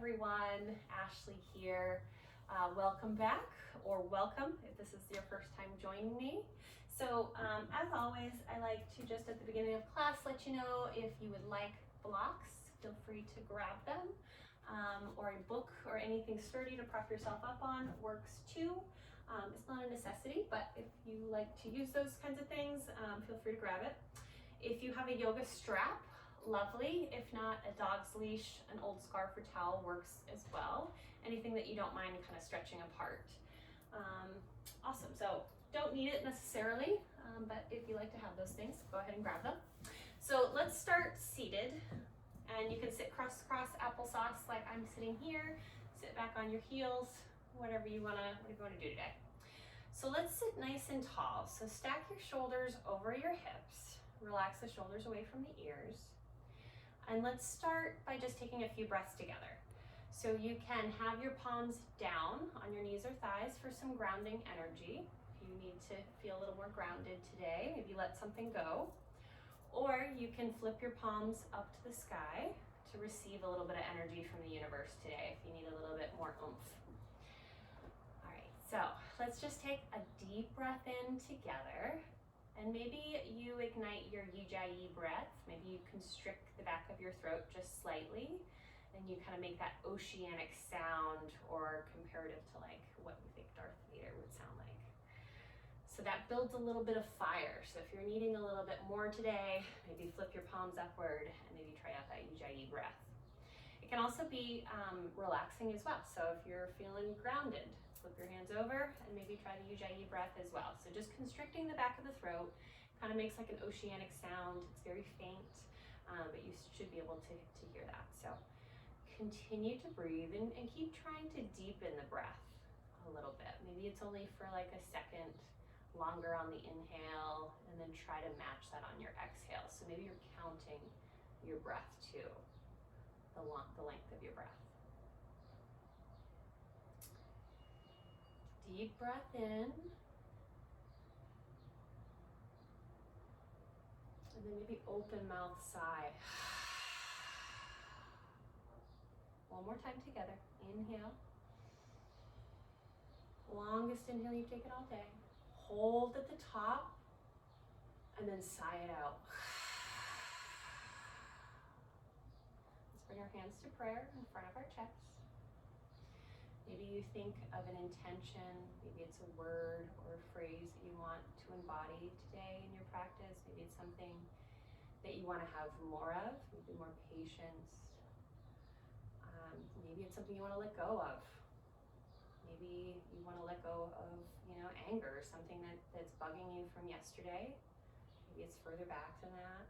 everyone, Ashley here. Welcome back, or welcome if this is your first time joining me. So as always, I like to just at the beginning of class let you know if you would like blocks, feel free to grab them, or a book or anything sturdy to prop yourself up on works too. It's not a necessity, but if you like to use those kinds of things, feel free to grab it. If you have a yoga strap, lovely. If not, a dog's leash, an old scarf or towel works as well. Anything that you don't mind kind of stretching apart. Awesome, so don't need it necessarily, but if you like to have those things, go ahead and grab them. So let's start seated, and you can sit cross applesauce like I'm sitting here. Sit back on your heels, whatever you wanna do today. So let's sit nice and tall. So stack your shoulders over your hips. Relax the shoulders away from the ears. And let's start by just taking a few breaths together. So you can have your palms down on your knees or thighs for some grounding energy. If you need to feel a little more grounded today, maybe let something go. Or you can flip your palms up to the sky to receive a little bit of energy from the universe today if you need a little bit more oomph. All right, so let's just take a deep breath in together. And maybe you ignite your Ujjayi breath. Maybe you constrict the back of your throat just slightly, and you kind of make that oceanic sound, or comparative to like what we think Darth Vader would sound like. So that builds a little bit of fire. So if you're needing a little bit more today, maybe flip your palms upward and maybe try out that Ujjayi breath. It can also be relaxing as well. So if you're feeling grounded, flip your hands over and maybe try the Ujjayi breath as well. So just constricting the back of the throat kind of makes like an oceanic sound. It's very faint, but you should be able to hear that. So continue to breathe and keep trying to deepen the breath a little bit. Maybe it's only for like a second longer on the inhale, and then try to match that on your exhale. So maybe you're counting your breath too, the length of your breath. Deep breath in. And then maybe open mouth sigh. One more time together. Inhale. Longest inhale you've taken all day. Hold at the top and then sigh it out. Let's bring our hands to prayer in front of our chest. Maybe you think of an intention, maybe it's a word or a phrase that you want to embody today in your practice. Maybe it's something that you want to have more of, maybe more patience. Maybe it's something you want to let go of. Maybe you want to let go of, anger, something that's bugging you from yesterday. Maybe it's further back than that.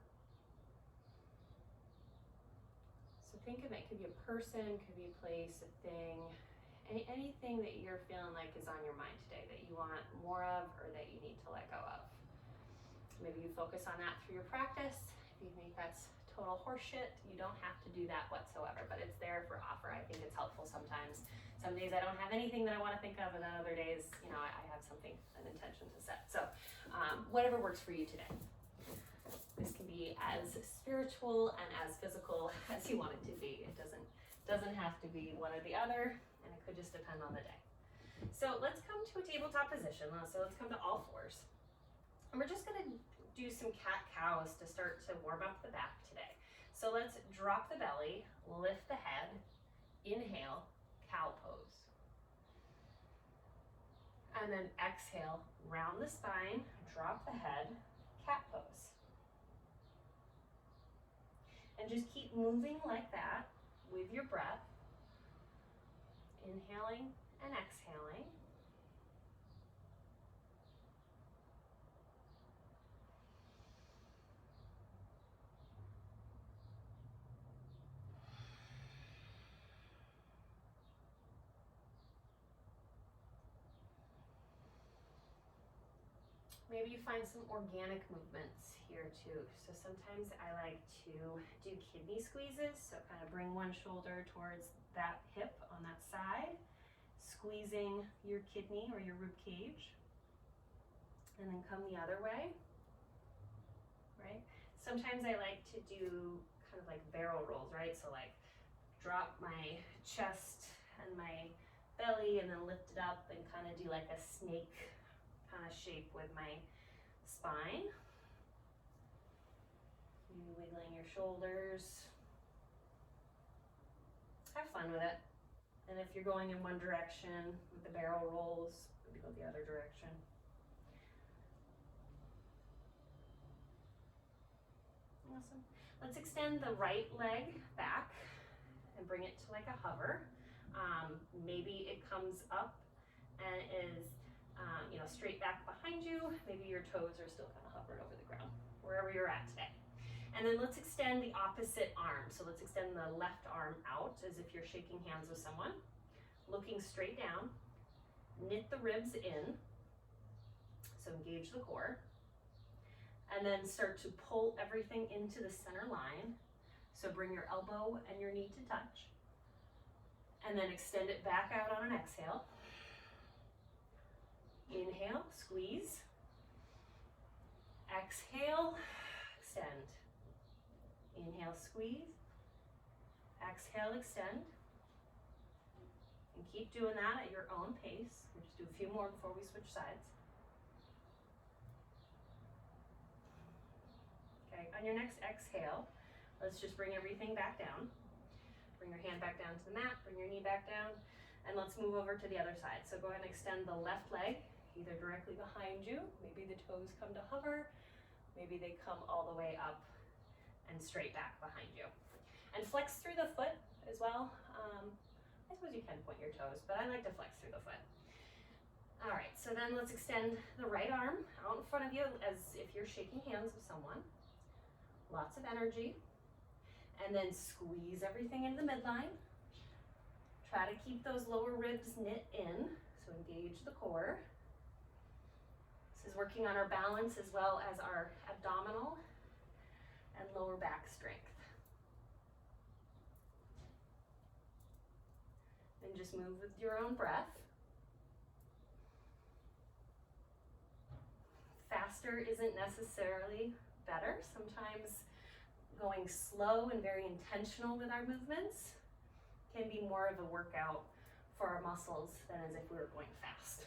So think of it, could be a person, could be a place, a thing. Anything that you're feeling like is on your mind today that you want more of or that you need to let go of. Maybe you focus on that through your practice. If you think that's total horseshit, you don't have to do that whatsoever, but it's there for offer. I think it's helpful sometimes. Some days I don't have anything that I want to think of, and then other days, I have something, an intention to set. So whatever works for you today. This can be as spiritual and as physical as you want it to be. It doesn't have to be one or the other, and it could just depend on the day. So let's come to a tabletop position. So let's come to all fours. And we're just gonna do some cat-cows to start to warm up the back today. So let's drop the belly, lift the head, inhale, cow pose. And then exhale, round the spine, drop the head, cat pose. And just keep moving like that with your breath, inhaling and exhaling. Maybe you find some organic movements here too. So sometimes I like to do kidney squeezes. So kind of bring one shoulder towards that hip on that side, squeezing your kidney or your rib cage, and then come the other way, right? Sometimes I like to do kind of like barrel rolls, right? So like drop my chest and my belly and then lift it up and kind of do like a snake kind of shape with my spine. Maybe wiggling your shoulders. Have fun with it. And if you're going in one direction with the barrel rolls, maybe go the other direction. Awesome. Let's extend the right leg back and bring it to like a hover. Maybe it comes up and is straight back behind you. Maybe your toes are still kind of hovering over the ground, wherever you're at today. And then let's extend the opposite arm. So let's extend the left arm out as if you're shaking hands with someone, looking straight down. Knit the ribs in, so engage the core. And then start to pull everything into the center line. So bring your elbow and your knee to touch. And then extend it back out on an exhale. Inhale, squeeze. Exhale, extend. Inhale, squeeze. Exhale, extend. And keep doing that at your own pace. We'll just do a few more before we switch sides. Okay, on your next exhale, let's just bring everything back down. Bring your hand back down to the mat, bring your knee back down, and let's move over to the other side. So go ahead and extend the left leg, either directly behind you, maybe the toes come to hover, maybe they come all the way up and straight back behind you. And flex through the foot as well. I suppose you can point your toes, but I like to flex through the foot. All right, so then let's extend the right arm out in front of you as if you're shaking hands with someone. Lots of energy. And then squeeze everything into the midline. Try to keep those lower ribs knit in, so engage the core. This is working on our balance as well as our abdominal and lower back strength. And just move with your own breath. Faster isn't necessarily better. Sometimes going slow and very intentional with our movements can be more of a workout for our muscles than as if we were going fast.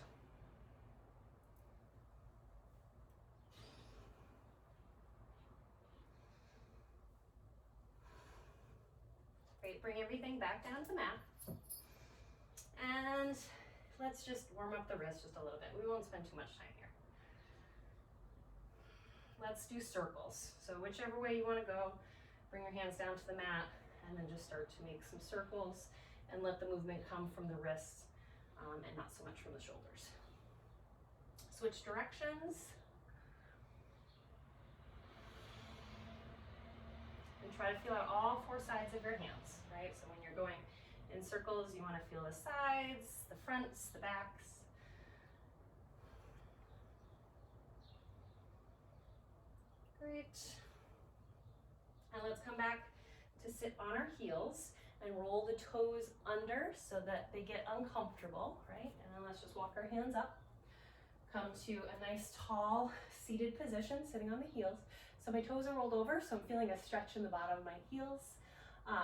Great, bring everything back down to the mat. And let's just warm up the wrist just a little bit. We won't spend too much time here. Let's do circles. So whichever way you want to go, bring your hands down to the mat and then just start to make some circles and let the movement come from the wrists and not so much from the shoulders. Switch directions. And try to feel out all four sides of your hands, right? So when you're going in circles, you want to feel the sides, the fronts, the backs. Great. And let's come back to sit on our heels and roll the toes under so that they get uncomfortable, right? And then let's just walk our hands up. Come to a nice tall seated position, sitting on the heels. So my toes are rolled over, so I'm feeling a stretch in the bottom of my heels,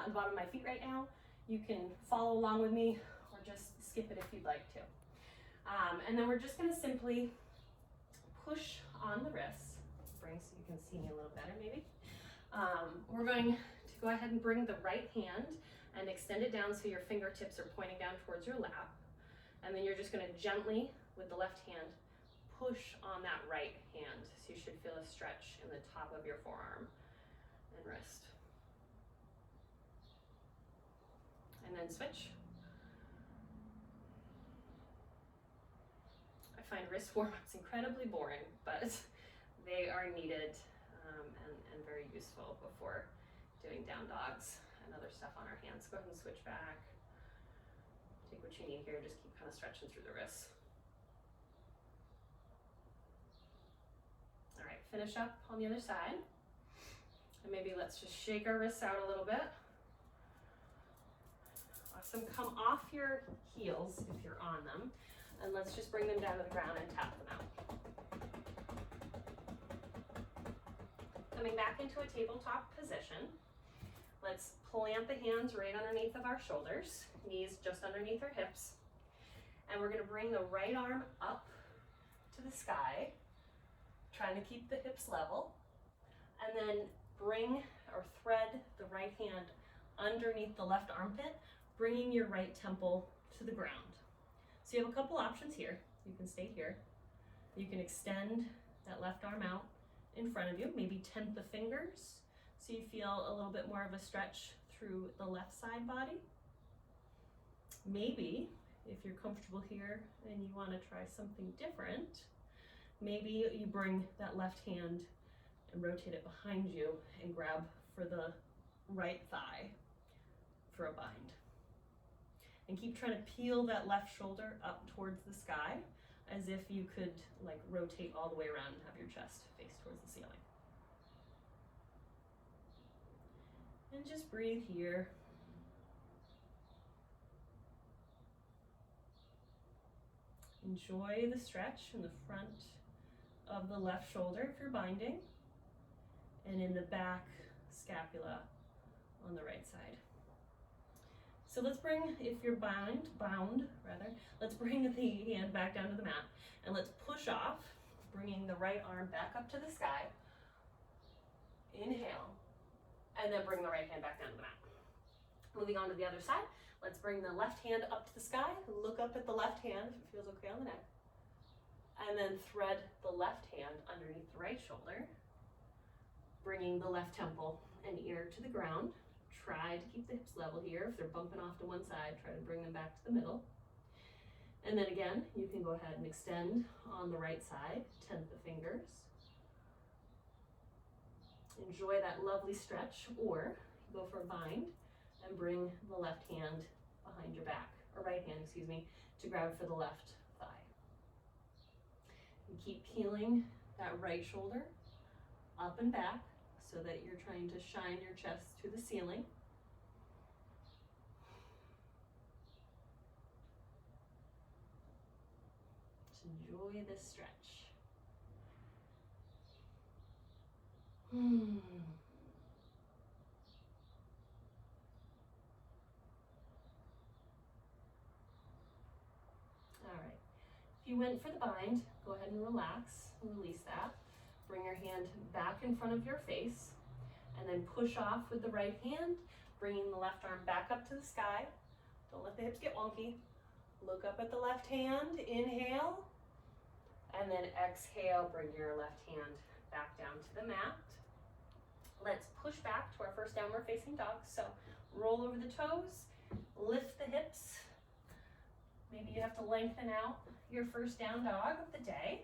the bottom of my feet right now. You can follow along with me or just skip it if you'd like to. And then we're just gonna simply push on the wrists. Bring so you can see me a little better maybe. We're going to go ahead and bring the right hand and extend it down so your fingertips are pointing down towards your lap. And then you're just gonna gently, with the left hand, push on that right hand. So you should feel a stretch in the top of your forearm and wrist. And then switch. I find wrist warm-ups incredibly boring, but they are needed and very useful before doing down dogs and other stuff on our hands. Go ahead and switch back. Take what you need here, just keep kind of stretching through the wrists. All right, finish up on the other side. And maybe let's just shake our wrists out a little bit. Awesome, come off your heels if you're on them, and let's just bring them down to the ground and tap them out. Coming back into a tabletop position, Let's plant the hands right underneath of our shoulders, knees just underneath our hips. And we're gonna bring the right arm up to the sky, trying to keep the hips level. And then bring or thread the right hand underneath the left armpit, bringing your right temple to the ground. So you have a couple options here. You can stay here. You can extend that left arm out in front of you, maybe tent the fingers so you feel a little bit more of a stretch through the left side body. Maybe if you're comfortable here and you want to try something different, maybe you bring that left hand and rotate it behind you and grab for the right thigh for a bind. And keep trying to peel that left shoulder up towards the sky as if you could like rotate all the way around and have your chest face towards the ceiling. And just breathe here. Enjoy the stretch in the front of the left shoulder if you're binding, and in the back scapula on the right side. So let's bring, if you're bound, let's bring the hand back down to the mat and let's push off, bringing the right arm back up to the sky. Inhale, and then bring the right hand back down to the mat. Moving on to the other side, let's bring the left hand up to the sky, look up at the left hand if it feels okay on the neck, and then thread the left hand underneath the right shoulder, bringing the left temple and ear to the ground. Try to keep the hips level here. If they're bumping off to one side, try to bring them back to the middle. And then again, you can go ahead and extend on the right side, tent the fingers. Enjoy that lovely stretch, or go for a bind and bring the left hand behind your back, or right hand, excuse me, to grab for the left thigh. And keep peeling that right shoulder up and back so that you're trying to shine your chest to the ceiling. Just enjoy this stretch. All right, if you went for the bind, go ahead and relax and release that. Bring your hand back in front of your face and then push off with the right hand, bringing the left arm back up to the sky. Don't let the hips get wonky. Look up at the left hand, inhale, and then exhale, bring your left hand back down to the mat. Let's push back to our first downward facing dog. So roll over the toes, lift the hips. Maybe you have to lengthen out your first down dog of the day.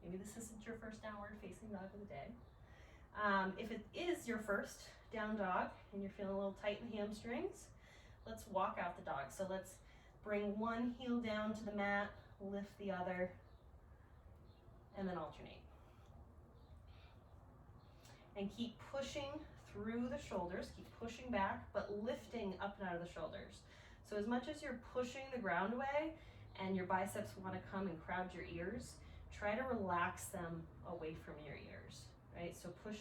Maybe this isn't your first downward facing dog of the day. If it is your first down dog and you're feeling a little tight in the hamstrings, let's walk out the dog. So let's bring one heel down to the mat, lift the other, and then alternate. And keep pushing through the shoulders, keep pushing back, but lifting up and out of the shoulders. So as much as you're pushing the ground away and your biceps want to come and crowd your ears, try to relax them away from your ears, right? So push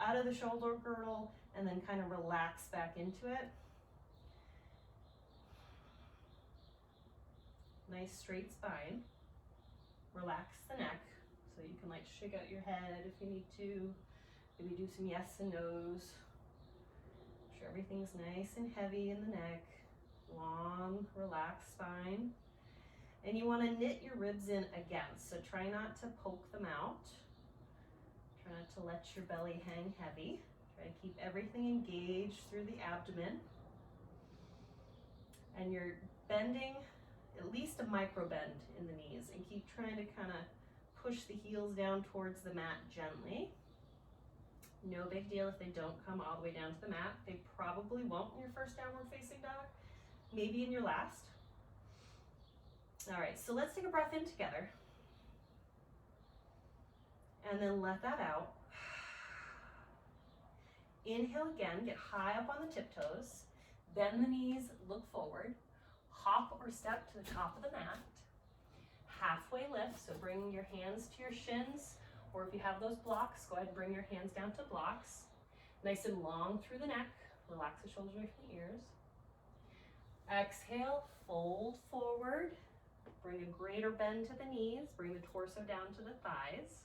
out of the shoulder girdle and then kind of relax back into it. Nice straight spine. Relax the neck so you can like shake out your head if you need to. Maybe do some yes and no's. Make sure everything's nice and heavy in the neck. Long, relaxed spine. And you want to knit your ribs in again, so try not to poke them out. Try not to let your belly hang heavy. Try to keep everything engaged through the abdomen. And you're bending at least a micro bend in the knees, and keep trying to kind of push the heels down towards the mat gently. No big deal if they don't come all the way down to the mat. They probably won't in your first downward facing dog, maybe in your last. All right, so let's take a breath in together. And then let that out. Inhale again, get high up on the tiptoes. Bend the knees, look forward. Hop or step to the top of the mat. Halfway lift, so bring your hands to your shins, or if you have those blocks, go ahead and bring your hands down to blocks. Nice and long through the neck. Relax the shoulders away from the ears. Exhale, fold forward. Bring a greater bend to the knees. Bring the torso down to the thighs.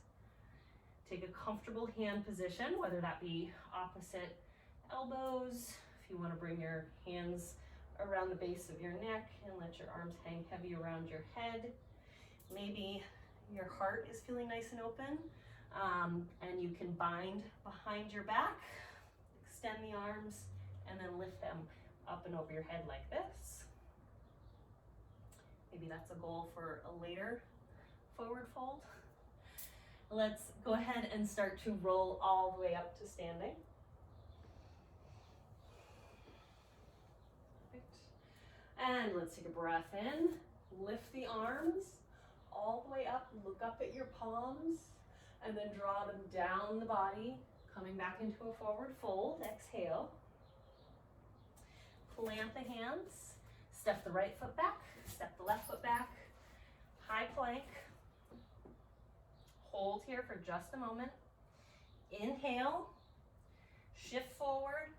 Take a comfortable hand position, whether that be opposite elbows. If you want to bring your hands around the base of your neck and let your arms hang heavy around your head. Maybe your heart is feeling nice and open, and you can bind behind your back, extend the arms, and then lift them up and over your head like this. Maybe that's a goal for a later forward fold. Let's go ahead and start to roll all the way up to standing. Perfect. And let's take a breath in. Lift the arms all the way up. Look up at your palms and then draw them down the body, coming back into a forward fold. Exhale. Plant the hands. Step the right foot back. Step the left foot back. High plank. Hold here for just a moment. Inhale, shift forward,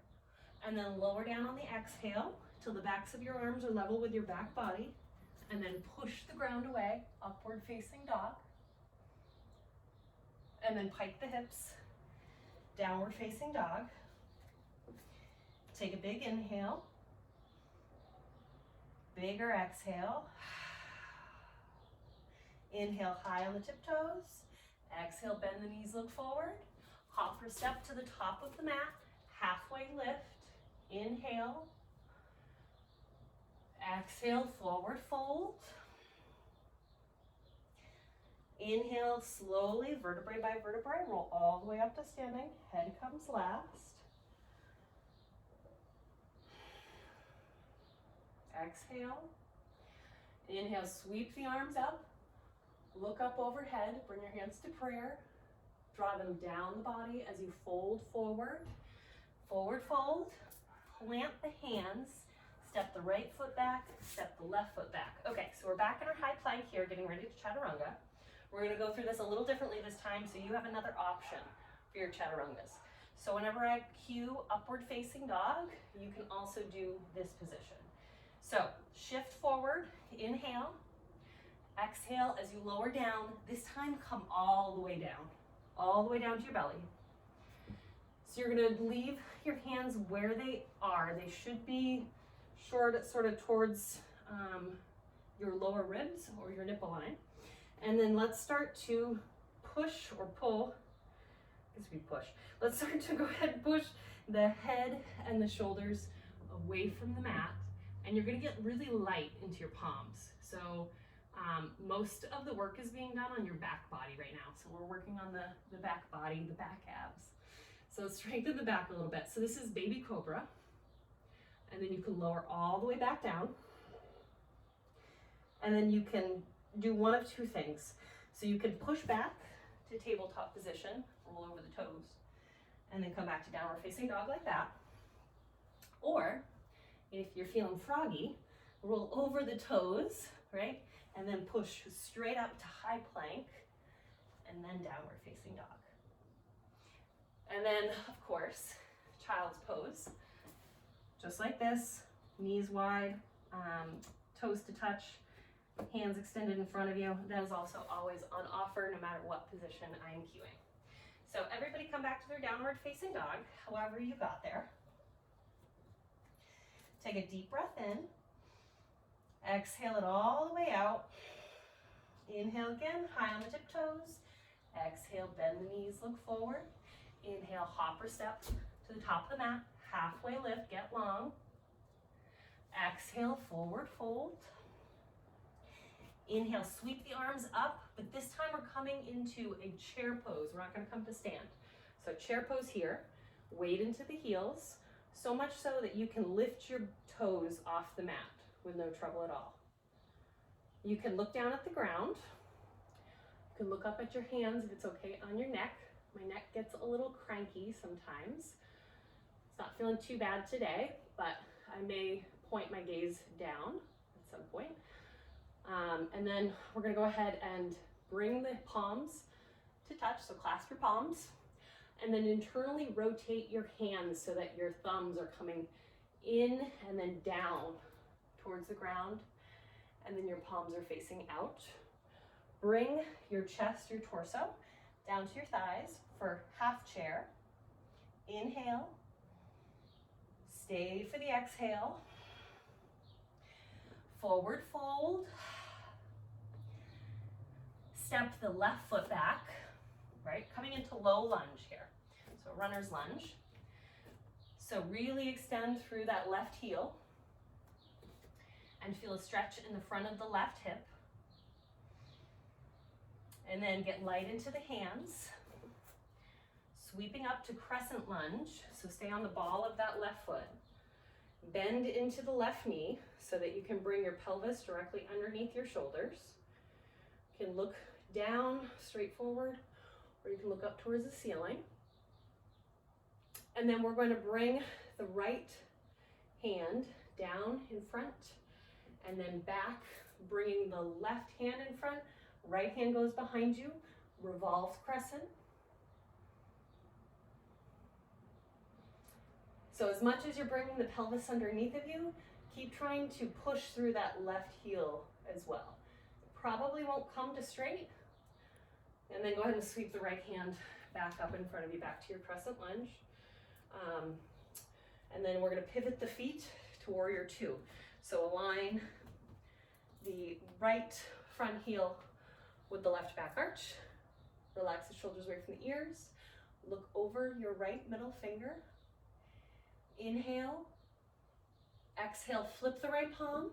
and then lower down on the exhale till the backs of your arms are level with your back body, and then push the ground away, upward facing dog. And then pike the hips, downward facing dog. Take a big inhale, bigger exhale. Inhale high on the tiptoes. Exhale, bend the knees, look forward. Hop or step to the top of the mat. Halfway lift. Inhale. Exhale, forward fold. Inhale slowly, vertebrae by vertebrae. Roll all the way up to standing. Head comes last. Exhale. Inhale, sweep the arms up. Look up overhead, bring your hands to prayer. Draw them down the body as you fold forward. Forward fold, plant the hands, step the right foot back, step the left foot back. Okay, so we're back in our high plank here, getting ready to chaturanga. We're gonna go through this a little differently this time, so you have another option for your chaturangas. So whenever I cue upward facing dog, you can also do this position. So shift forward, inhale. Exhale as you lower down. This time come all the way down to your belly. So you're gonna leave your hands where they are. They should be sort of towards your lower ribs or your nipple line. And then let's start to push or pull. I guess we push. Let's start to go ahead and push the head and the shoulders away from the mat. And you're gonna get really light into your palms. So most of the work is being done on your back body right now. So we're working on the back body, the back abs. So strengthen the back a little bit. So this is baby cobra. And then you can lower all the way back down. And then you can do one of two things. So you can push back to tabletop position, roll over the toes, and then come back to downward facing dog like that. Or if you're feeling froggy, roll over the toes, right? And then push straight up to high plank, and then downward facing dog. And then, of course, child's pose. Just like this, knees wide, toes to touch, hands extended in front of you. That is also always on offer no matter what position I am cueing. So everybody come back to their downward facing dog, however you got there. Take a deep breath in. Exhale it all the way out. Inhale again, high on the tiptoes. Exhale, bend the knees, look forward. Inhale, hop or step to the top of the mat. Halfway lift, get long. Exhale, forward fold. Inhale, sweep the arms up, but this time we're coming into a chair pose. We're not gonna come to stand. So chair pose here, weight into the heels, so much so that you can lift your toes off the mat with no trouble at all. You can look down at the ground. You can look up at your hands if it's okay on your neck. My neck gets a little cranky sometimes. It's not feeling too bad today, but I may point my gaze down at some point. And then we're gonna go ahead and bring the palms to touch, so clasp your palms. And then internally rotate your hands so that your thumbs are coming in and then down towards the ground, and then your palms are facing out. Bring your chest, your torso, down to your thighs for half chair. Inhale. Stay for the exhale. Forward fold. Step the left foot back, right? Coming into low lunge here. So runner's lunge. So really extend through that left heel and feel a stretch in the front of the left hip. And then get light into the hands. Sweeping up to crescent lunge. So stay on the ball of that left foot. Bend into the left knee so that you can bring your pelvis directly underneath your shoulders. You can look down, straight forward, or you can look up towards the ceiling. And then we're going to bring the right hand down in front and then back, bringing the left hand in front. Right hand goes behind you, revolved crescent. So as much as you're bringing the pelvis underneath of you, keep trying to push through that left heel as well. It probably won't come to straight. And then go ahead and sweep the right hand back up in front of you, back to your crescent lunge. And then we're going to pivot the feet to warrior two. So align the right front heel with the left back arch. Relax the shoulders away from the ears. Look over your right middle finger. Inhale. Exhale, flip the right palm.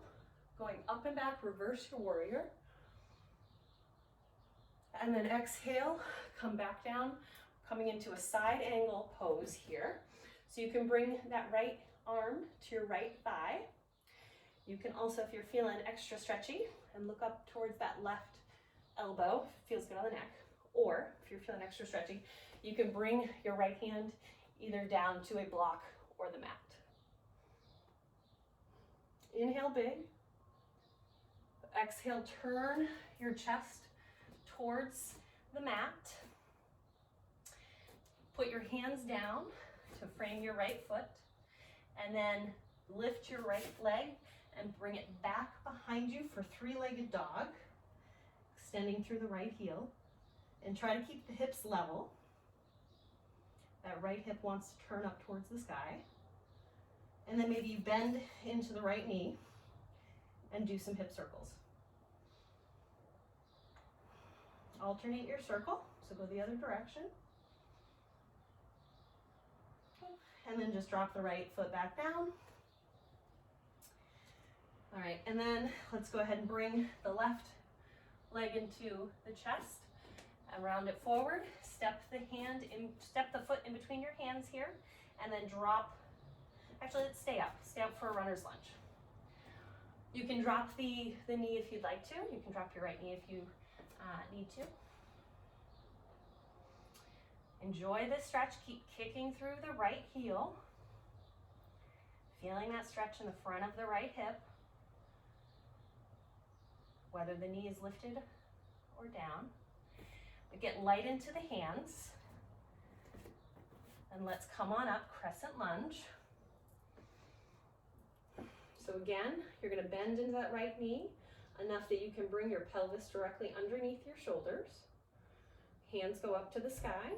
Going up and back, reverse your warrior. And then exhale, come back down, coming into a side angle pose here. So you can bring that right arm to your right thigh. You can also, if you're feeling extra stretchy, and look up towards that left elbow, feels good on the neck. Or if you're feeling extra stretchy, you can bring your right hand either down to a block or the mat. Inhale big. Exhale, turn your chest towards the mat. Put your hands down to frame your right foot, and then lift your right leg and bring it back behind you for three-legged dog, extending through the right heel, and try to keep the hips level. That right hip wants to turn up towards the sky. And then maybe you bend into the right knee and do some hip circles. Alternate your circle, so go the other direction. And then just drop the right foot back down. All right, and then let's go ahead and bring the left leg into the chest and round it forward. Step the foot in between your hands here, and then drop. Actually, let's stay up for a runner's lunge. You can drop the knee if you'd like to. You can drop your right knee if you need to. Enjoy this stretch. Keep kicking through the right heel. Feeling that stretch in the front of the right hip. Whether the knee is lifted or down. But get light into the hands. And let's come on up, crescent lunge. So again, you're going to bend into that right knee enough that you can bring your pelvis directly underneath your shoulders. Hands go up to the sky.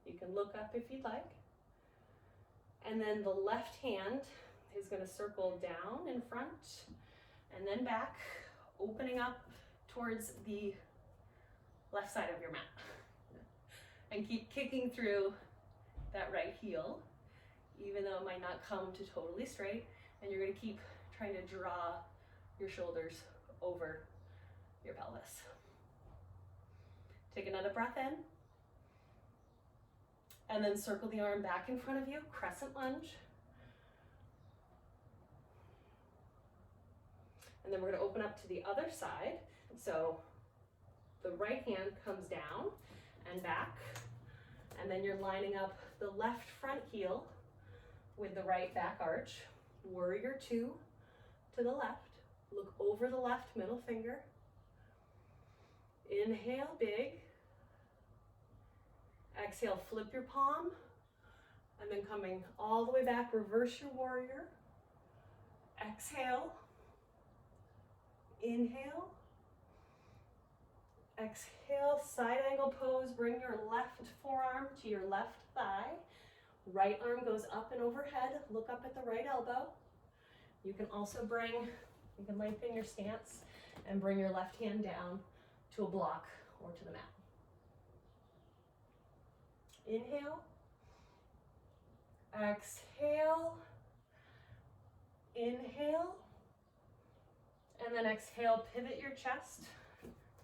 You can look up if you'd like. And then the left hand is going to circle down in front and then back, opening up towards the left side of your mat. And keep kicking through that right heel, even though it might not come to totally straight. And you're going to keep trying to draw your shoulders over your pelvis. Take another breath in. And then circle the arm back in front of you, crescent lunge. And then we're going to open up to the other side. So the right hand comes down and back. And then you're lining up the left front heel with the right back arch. Warrior two to the left. Look over the left middle finger. Inhale big. Exhale, flip your palm, and then coming all the way back, reverse your warrior. Exhale, inhale, exhale, side angle pose. Bring your left forearm to your left thigh. Right arm goes up and overhead. Look up at the right elbow. You can also you can lengthen your stance and bring your left hand down to a block or to the mat. Inhale, exhale, inhale, and then exhale, pivot your chest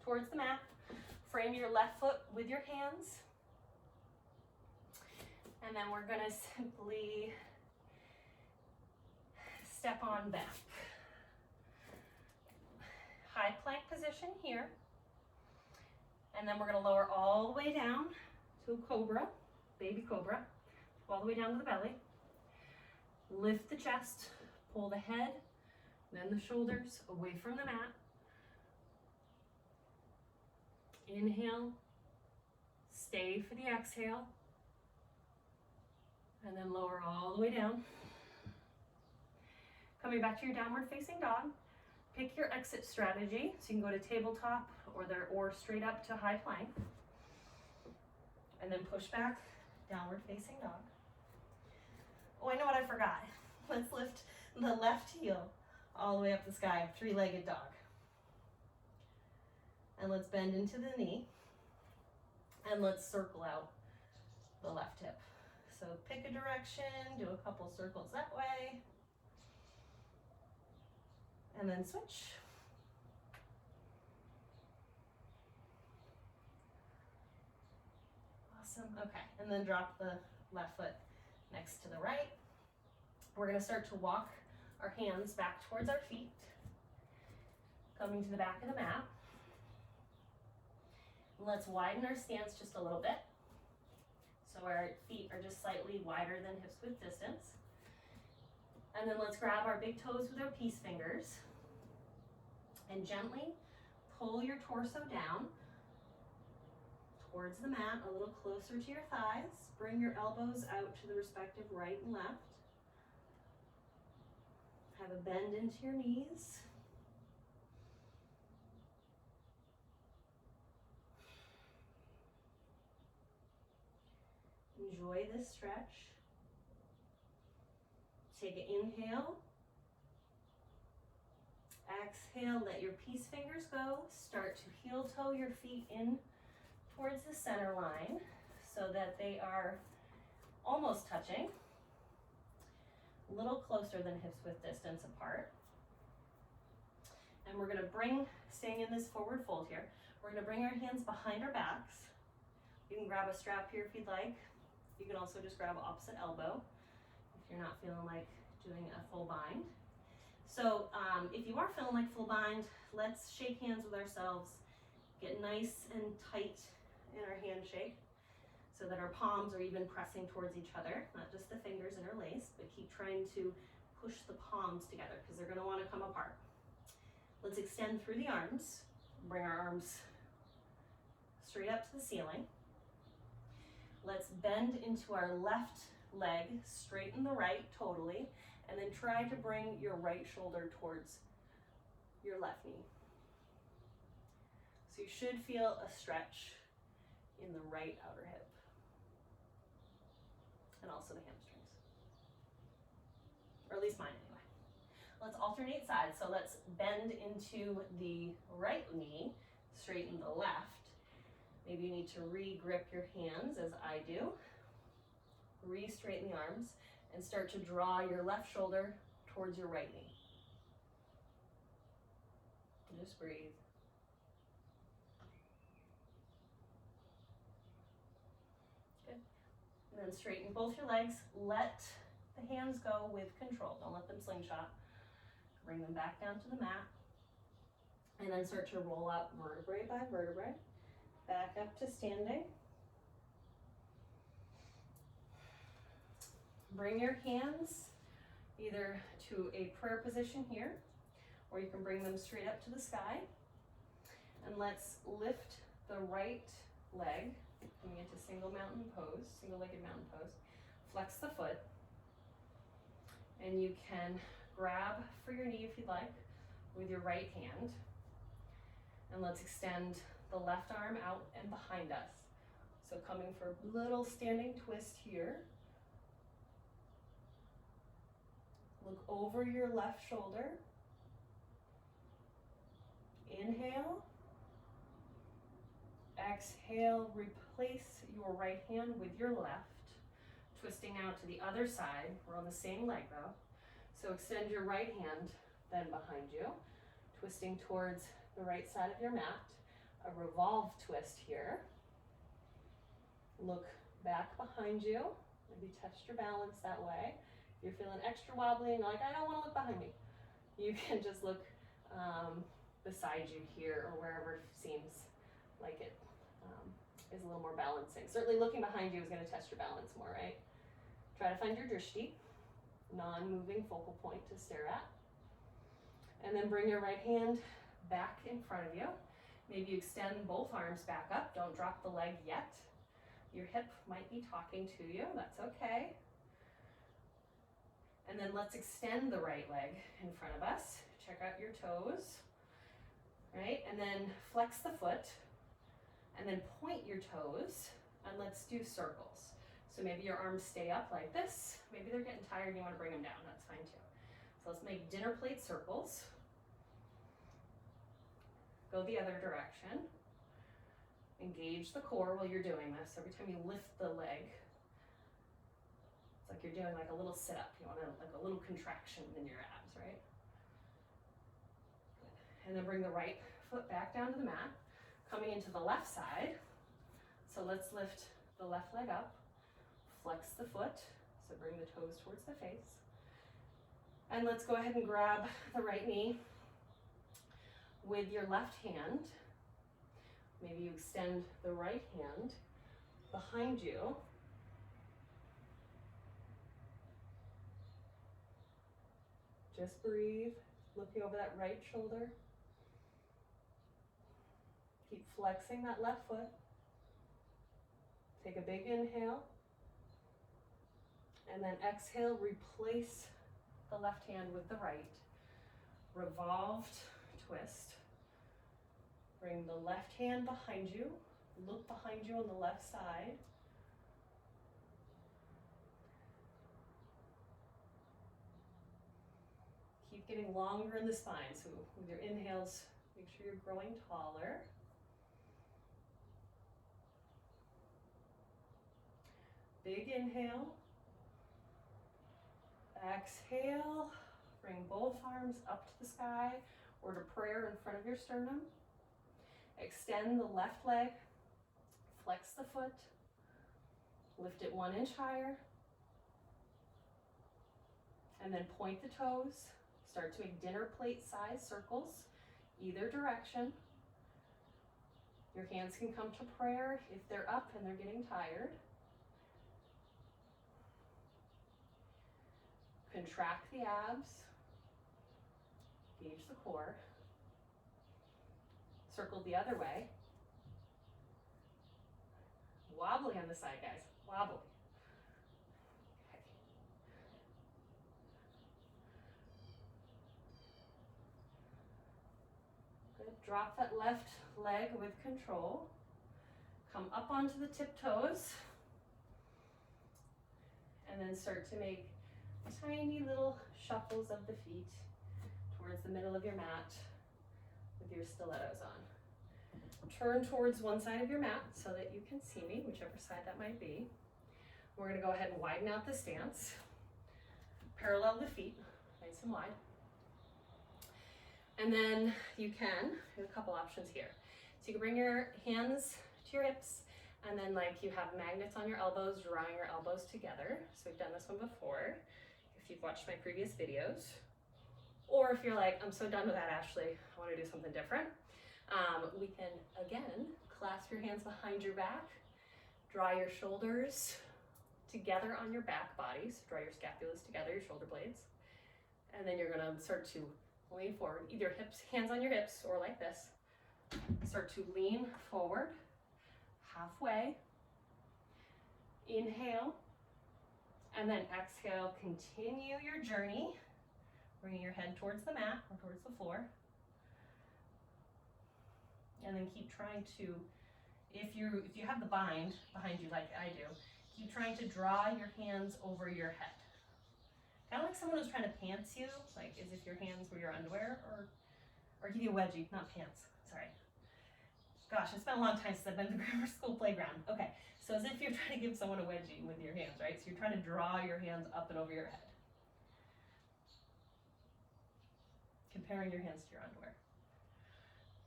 towards the mat. Frame your left foot with your hands. And then we're gonna simply step on back. High plank position here. And then we're gonna lower all the way down to a cobra, baby cobra, all the way down to the belly. Lift the chest, pull the head, then the shoulders away from the mat. Inhale, stay for the exhale, and then lower all the way down. Coming back to your downward facing dog. Pick your exit strategy, so you can go to tabletop or straight up to high plank. And then push back, downward facing dog. Oh, I know what I forgot. Let's lift the left heel all the way up the sky, three-legged dog. And let's bend into the knee. And let's circle out the left hip. So pick a direction, do a couple circles that way. And then switch. Awesome, okay. And then drop the left foot next to the right. We're gonna start to walk our hands back towards our feet, coming to the back of the mat. Let's widen our stance just a little bit. So our feet are just slightly wider than hips width distance. And then let's grab our big toes with our peace fingers and gently pull your torso down towards the mat, a little closer to your thighs. Bring your elbows out to the respective right and left. Have a bend into your knees. Enjoy this stretch. Take an inhale. Exhale, let your peace fingers go. Start to heel toe your feet in towards the center line so that they are almost touching. A little closer than hips width distance apart. And we're gonna staying in this forward fold here, we're gonna bring our hands behind our backs. You can grab a strap here if you'd like. You can also just grab opposite elbow if you're not feeling like doing a full bind. So if you are feeling like full bind, let's shake hands with ourselves, get nice and tight in our handshake so that our palms are even pressing towards each other, not just the fingers interlaced, but keep trying to push the palms together because they're gonna wanna come apart. Let's extend through the arms, bring our arms straight up to the ceiling. Let's bend into our left leg, straighten the right totally, and then try to bring your right shoulder towards your left knee. So you should feel a stretch in the right outer hip and also the hamstrings, or at least mine anyway. Let's alternate sides. So let's bend into the right knee, straighten the left. Maybe you need to re-grip your hands as I do. Re-straighten the arms and start to draw your left shoulder towards your right knee. Just breathe. Good. And then straighten both your legs. Let the hands go with control. Don't let them slingshot. Bring them back down to the mat. And then start to roll up vertebrae by vertebrae. Back up to standing. Bring your hands either to a prayer position here, or you can bring them straight up to the sky. And let's lift the right leg Coming into single mountain pose, single-legged mountain pose. Flex the foot. And you can grab for your knee if you'd like with your right hand. And let's extend the left arm out and behind us. So coming for a little standing twist here. Look over your left shoulder. Inhale. Exhale, replace your right hand with your left. Twisting out to the other side. We're on the same leg though. So extend your right hand then behind you. Twisting towards the right side of your mat. A revolve twist here. Look back behind you. Maybe test your balance that way. If you're feeling extra wobbly and like, I don't want to look behind me, you can just look beside you here or wherever seems like it is a little more balancing. Certainly looking behind you is going to test your balance more, right? Try to find your drishti, non-moving focal point to stare at. And then bring your right hand back in front of you. Maybe you extend both arms back up. Don't drop the leg yet. Your hip might be talking to you. That's okay. And then let's extend the right leg in front of us. Check out your toes, right? And then flex the foot. And then point your toes. And let's do circles. So maybe your arms stay up like this. Maybe they're getting tired and you want to bring them down. That's fine too. So let's make dinner plate circles. Go the other direction. Engage the core while you're doing this. Every time you lift the leg, it's like you're doing like a little sit-up. You want like a little contraction in your abs, right? Good. And then bring the right foot back down to the mat. Coming into the left side. So let's lift the left leg up. Flex the foot. So bring the toes towards the face. And let's go ahead and grab the right knee with your left hand. Maybe you extend the right hand behind you. Just breathe, looking over that right shoulder. Keep flexing that left foot. Take a big inhale. And then exhale, replace the left hand with the right. Revolved twist. Bring the left hand behind you. Look behind you on the left side. Keep getting longer in the spine. So with your inhales, make sure you're growing taller. Big inhale. Exhale. Bring both arms up to the sky or to prayer in front of your sternum. Extend the left leg. Flex the foot. Lift it 1 inch higher. And then point the toes. Start to make dinner plate size circles, either direction. Your hands can come to prayer if they're up and they're getting tired. Contract the abs. Gauge the core. Circle the other way. Wobbly on the side, guys. Wobbly. Okay. Good. Drop that left leg with control. Come up onto the tiptoes. And then start to make tiny little shuffles of the feet towards the middle of your mat with your stilettos on. Turn towards one side of your mat so that you can see me, whichever side that might be. We're going to go ahead and widen out the stance. Parallel the feet, nice and wide. And then you can, there's a couple options here. So you can bring your hands to your hips, and then like you have magnets on your elbows, drawing your elbows together. So we've done this one before, if you've watched my previous videos. Or if you're like, I'm so done with that, Ashley, I want to do something different. We can, again, clasp your hands behind your back, draw your shoulders together on your back body, so draw your scapulas together, your shoulder blades, and then you're gonna start to lean forward, either hips, hands on your hips, or like this. Start to lean forward, halfway, Inhale, and then exhale, continue your journey, bringing your head towards the mat or towards the floor. And then keep trying to, if you have the bind behind you like I do, keep trying to draw your hands over your head. Kind of like someone who's trying to pants you, like as if your hands were your underwear, or give you a wedgie, not pants, sorry. Gosh, it's been a long time since I've been to the grammar school playground. Okay, so as if you're trying to give someone a wedgie with your hands, right? So you're trying to draw your hands up and over your head. Comparing your hands to your underwear.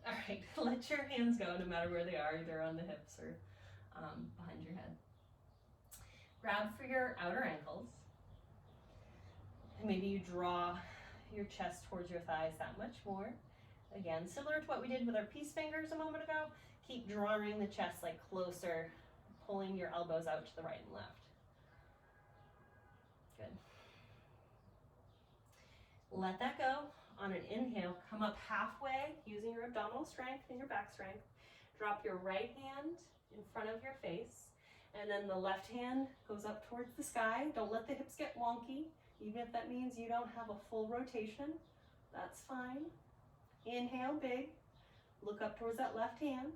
All right, let your hands go no matter where they are, either on the hips or behind your head. Grab for your outer ankles. And maybe you draw your chest towards your thighs that much more. Again, similar to what we did with our peace fingers a moment ago, keep drawing the chest like closer, pulling your elbows out to the right and left. Good. Let that go. On an inhale, come up halfway using your abdominal strength and your back strength. Drop your right hand in front of your face, and then the left hand goes up towards the sky. Don't let the hips get wonky, even if that means you don't have a full rotation. That's fine. Inhale big, look up towards that left hand,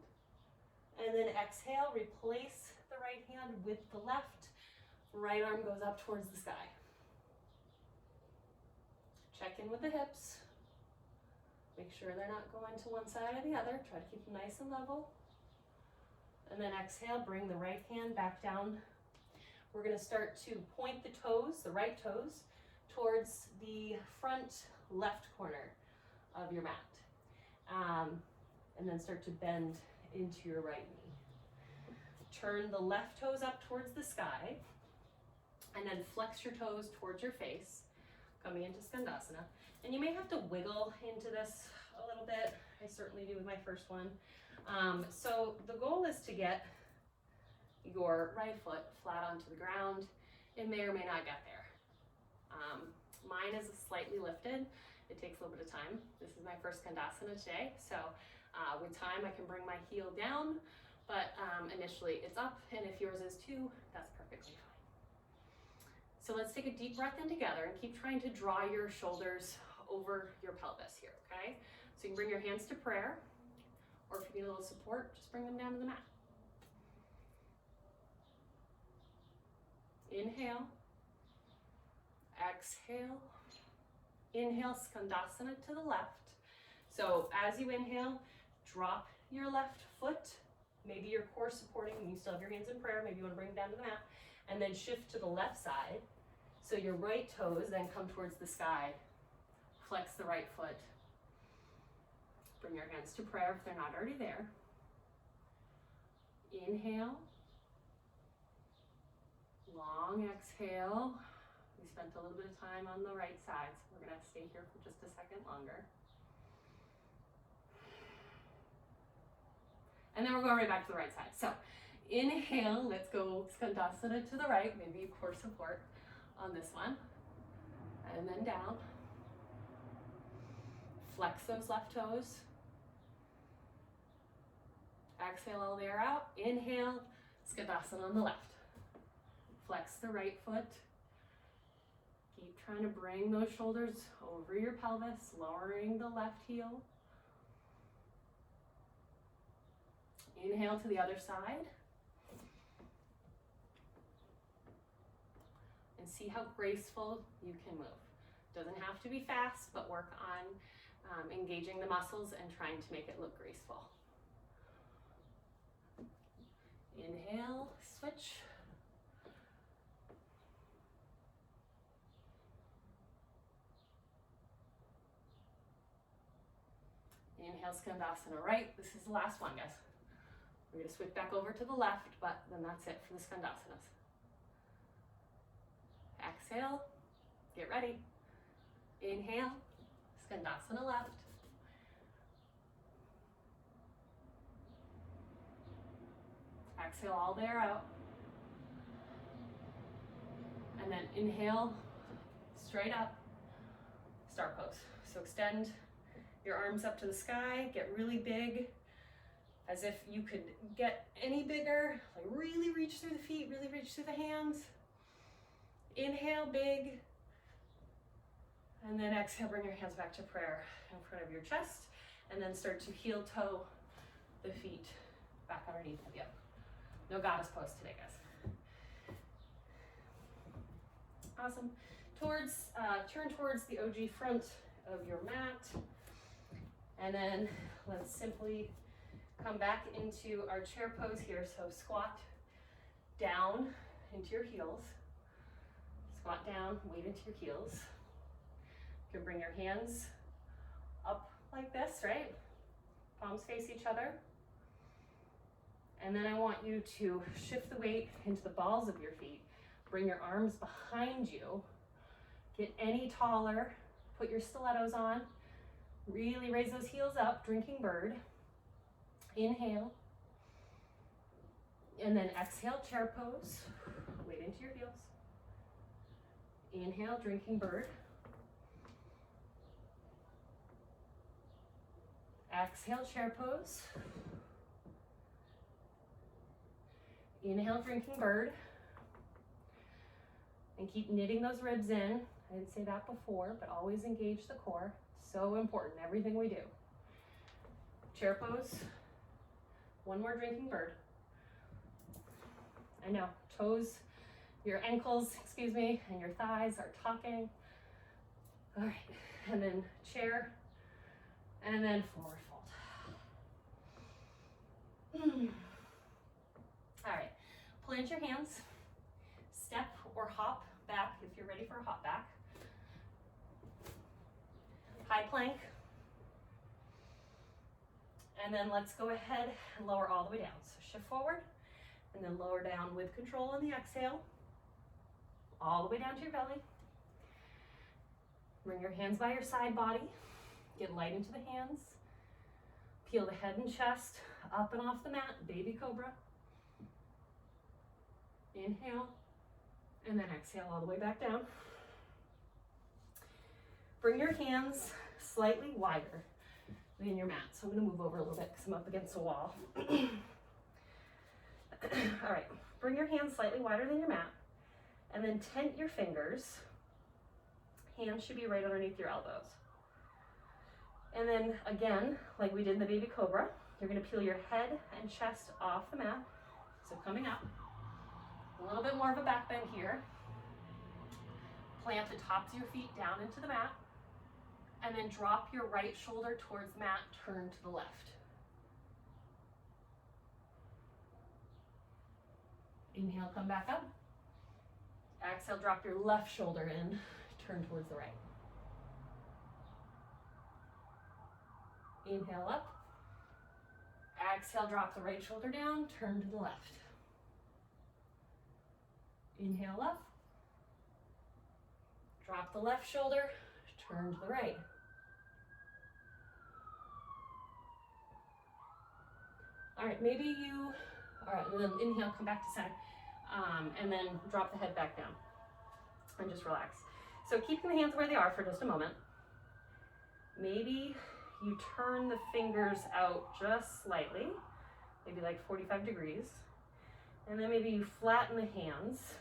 and then exhale, replace the right hand with the left. Right arm goes up towards the sky. Check in with the hips. Make sure they're not going to one side or the other. Try to keep them nice and level. And then exhale, bring the right hand back down. We're going to start to point the toes, the right toes, towards the front left corner of your mat. And then start to bend into your right knee. Turn the left toes up towards the sky, and then flex your toes towards your face, coming into Skandasana. And you may have to wiggle into this a little bit. I certainly do with my first one. So the goal is to get your right foot flat onto the ground. It may or may not get there. Mine is slightly lifted. It takes a little bit of time. This is my first Skandasana today. So with time, I can bring my heel down, but initially it's up. And if yours is too, that's perfectly fine. So let's take a deep breath in together and keep trying to draw your shoulders over your pelvis here, okay? So you can bring your hands to prayer, or if you need a little support, just bring them down to the mat. Inhale, exhale, inhale, Skandasana to the left. So as you inhale, drop your left foot, maybe your core supporting, you still have your hands in prayer, maybe you want to bring them down to the mat, and then shift to the left side. So your right toes then come towards the sky. Flex the right foot. Bring your hands to prayer if they're not already there. Inhale. Long exhale. We spent a little bit of time on the right side, so we're going to stay here for just a second longer. And then we're going right back to the right side. So inhale, let's go Skandasana to the right, maybe core support on this one. And then down. Flex those left toes. Exhale all the air out. Inhale, Skandasana on the left. Flex the right foot. Keep trying to bring those shoulders over your pelvis, lowering the left heel. Inhale to the other side. And see how graceful you can move. Doesn't have to be fast, but work on engaging the muscles and trying to make it look graceful. Inhale, switch. Inhale, Skandasana right. This is the last one, guys. We're going to switch back over to the left, but then that's it for the Skandasanas. Exhale, get ready. Inhale, Skandasana left. Exhale all the air out. And then inhale, straight up, star pose. So extend your arms up to the sky, get really big. as if you could get any bigger, like really reach through the feet, really reach through the hands. Inhale, big. And then exhale, bring your hands back to prayer in front of your chest. And then start to heel toe the feet back underneath of you. No goddess pose today, guys. Awesome. Turn towards the OG front of your mat. And then let's simply come back into our chair pose here. So squat down into your heels. Squat down, weight into your heels. You can bring your hands up like this, right? Palms face each other. And then I want you to shift the weight into the balls of your feet. Bring your arms behind you. Get any taller. Put your stilettos on. Really raise those heels up, drinking bird. Inhale. And then exhale, chair pose. Weight into your heels. Inhale, drinking bird. Exhale, chair pose. Inhale, drinking bird. And keep knitting those ribs in. I didn't say that before, but always engage the core. So important, everything we do. Chair pose. One more drinking bird. I know, toes, your ankles, excuse me, and your thighs are talking. All right, and then chair, and then forward fold. All right, plant your hands, step or hop back if you're ready for a hop back. High plank. And then let's go ahead and lower all the way down. So shift forward and then lower down with control on the exhale. All the way down to your belly. Bring your hands by your side body. Get light into the hands. Peel the head and chest up and off the mat, baby cobra. Inhale, and then exhale all the way back down. Bring your hands slightly wider than your mat. So I'm gonna move over a little bit because I'm up against the wall. All right, bring your hands slightly wider than your mat, and then tent your fingers. Hands should be right underneath your elbows. And then again, like we did in the baby cobra, you're gonna peel your head and chest off the mat. So coming up, a little bit more of a back bend here. Plant the tops of your feet down into the mat, and then drop your right shoulder towards the mat, turn to the left. Inhale, come back up. Exhale, drop your left shoulder in, turn towards the right. Inhale up. Exhale, drop the right shoulder down, turn to the left. Inhale up. Drop the left shoulder, turn to the right. All right, and then inhale, come back to center, and then drop the head back down and just relax. So keeping the hands where they are for just a moment. Maybe you turn the fingers out just slightly, maybe like 45 degrees, and then maybe you flatten the hands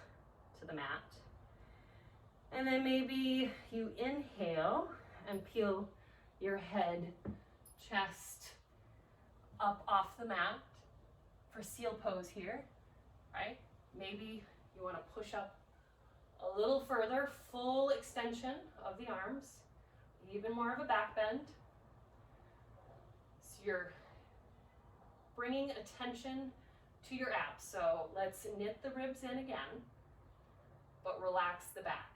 to the mat. And then maybe you inhale and peel your head, chest up off the mat for seal pose here, right? Maybe you want to push up a little further, full extension of the arms, even more of a back bend. So you're bringing attention to your abs. So let's knit the ribs in again, but relax the back.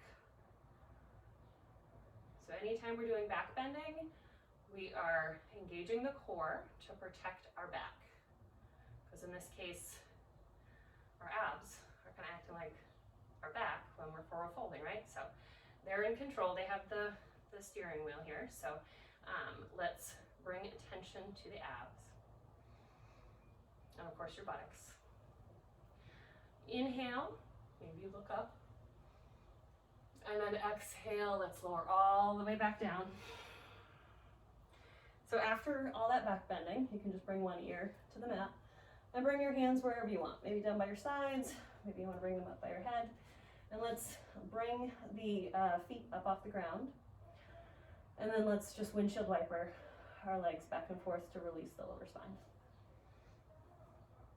So anytime we're doing back bending, we are engaging the core to protect our back. Because in this case, our abs are kind of acting like our back when we're forward folding, right? So they're in control. They have the steering wheel here. So let's bring attention to the abs. And of course your buttocks. Inhale, maybe you look up. And then exhale, let's lower all the way back down. So after all that back bending, you can just bring one ear to the mat and bring your hands wherever you want. Maybe down by your sides, maybe you want to bring them up by your head. And let's bring the feet up off the ground. And then let's just windshield wiper our legs back and forth to release the lower spine.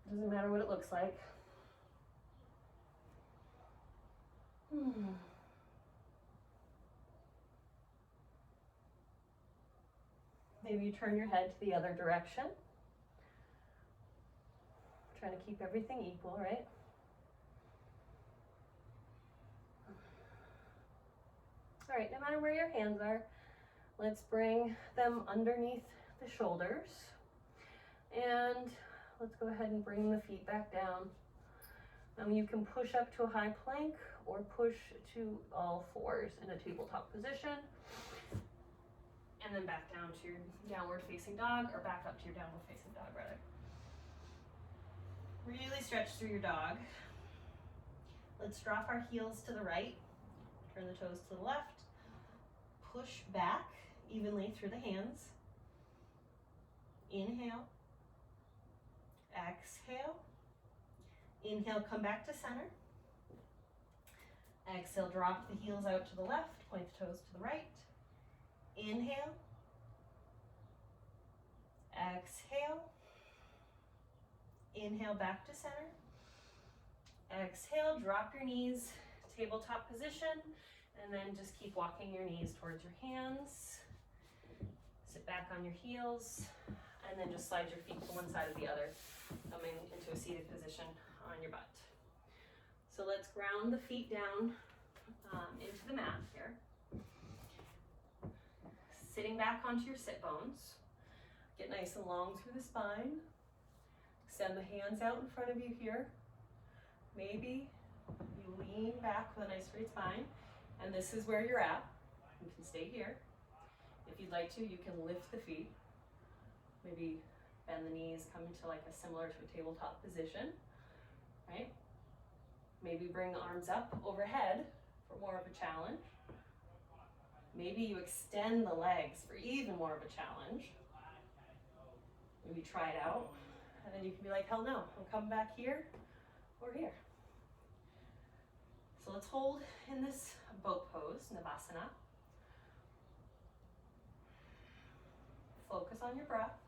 Doesn't matter what it looks like. Maybe you turn your head to the other direction. Trying to keep everything equal, right? All right, no matter where your hands are, let's bring them underneath the shoulders. And let's go ahead and bring the feet back down. You can push up to a high plank or push to all fours in a tabletop position. And then back down to your downward facing dog, or back up to your downward facing dog, rather. Really stretch through your dog. Let's drop our heels to the right, turn the toes to the left, push back evenly through the hands. Inhale, exhale. Inhale, come back to center. Exhale, drop the heels out to the left, point the toes to the right. Inhale, exhale. Inhale, back to center. Exhale, drop your knees, tabletop position, and then just keep walking your knees towards your hands. Sit back on your heels, and then just slide your feet to one side or the other, coming into a seated position on your butt. So let's ground the feet down into the mat here. Sitting back onto your sit bones. Get nice and long through the spine. Extend the hands out in front of you here. Maybe you lean back with a nice straight spine, and this is where you're at. You can stay here. If you'd like to, you can lift the feet. Maybe bend the knees, come into like a similar to a tabletop position, right? Maybe bring the arms up overhead for more of a challenge. Maybe you extend the legs for even more of a challenge. Maybe try it out, and then you can be like, hell no, I'm coming back here or here. So let's hold in this boat pose, Navasana. Focus on your breath.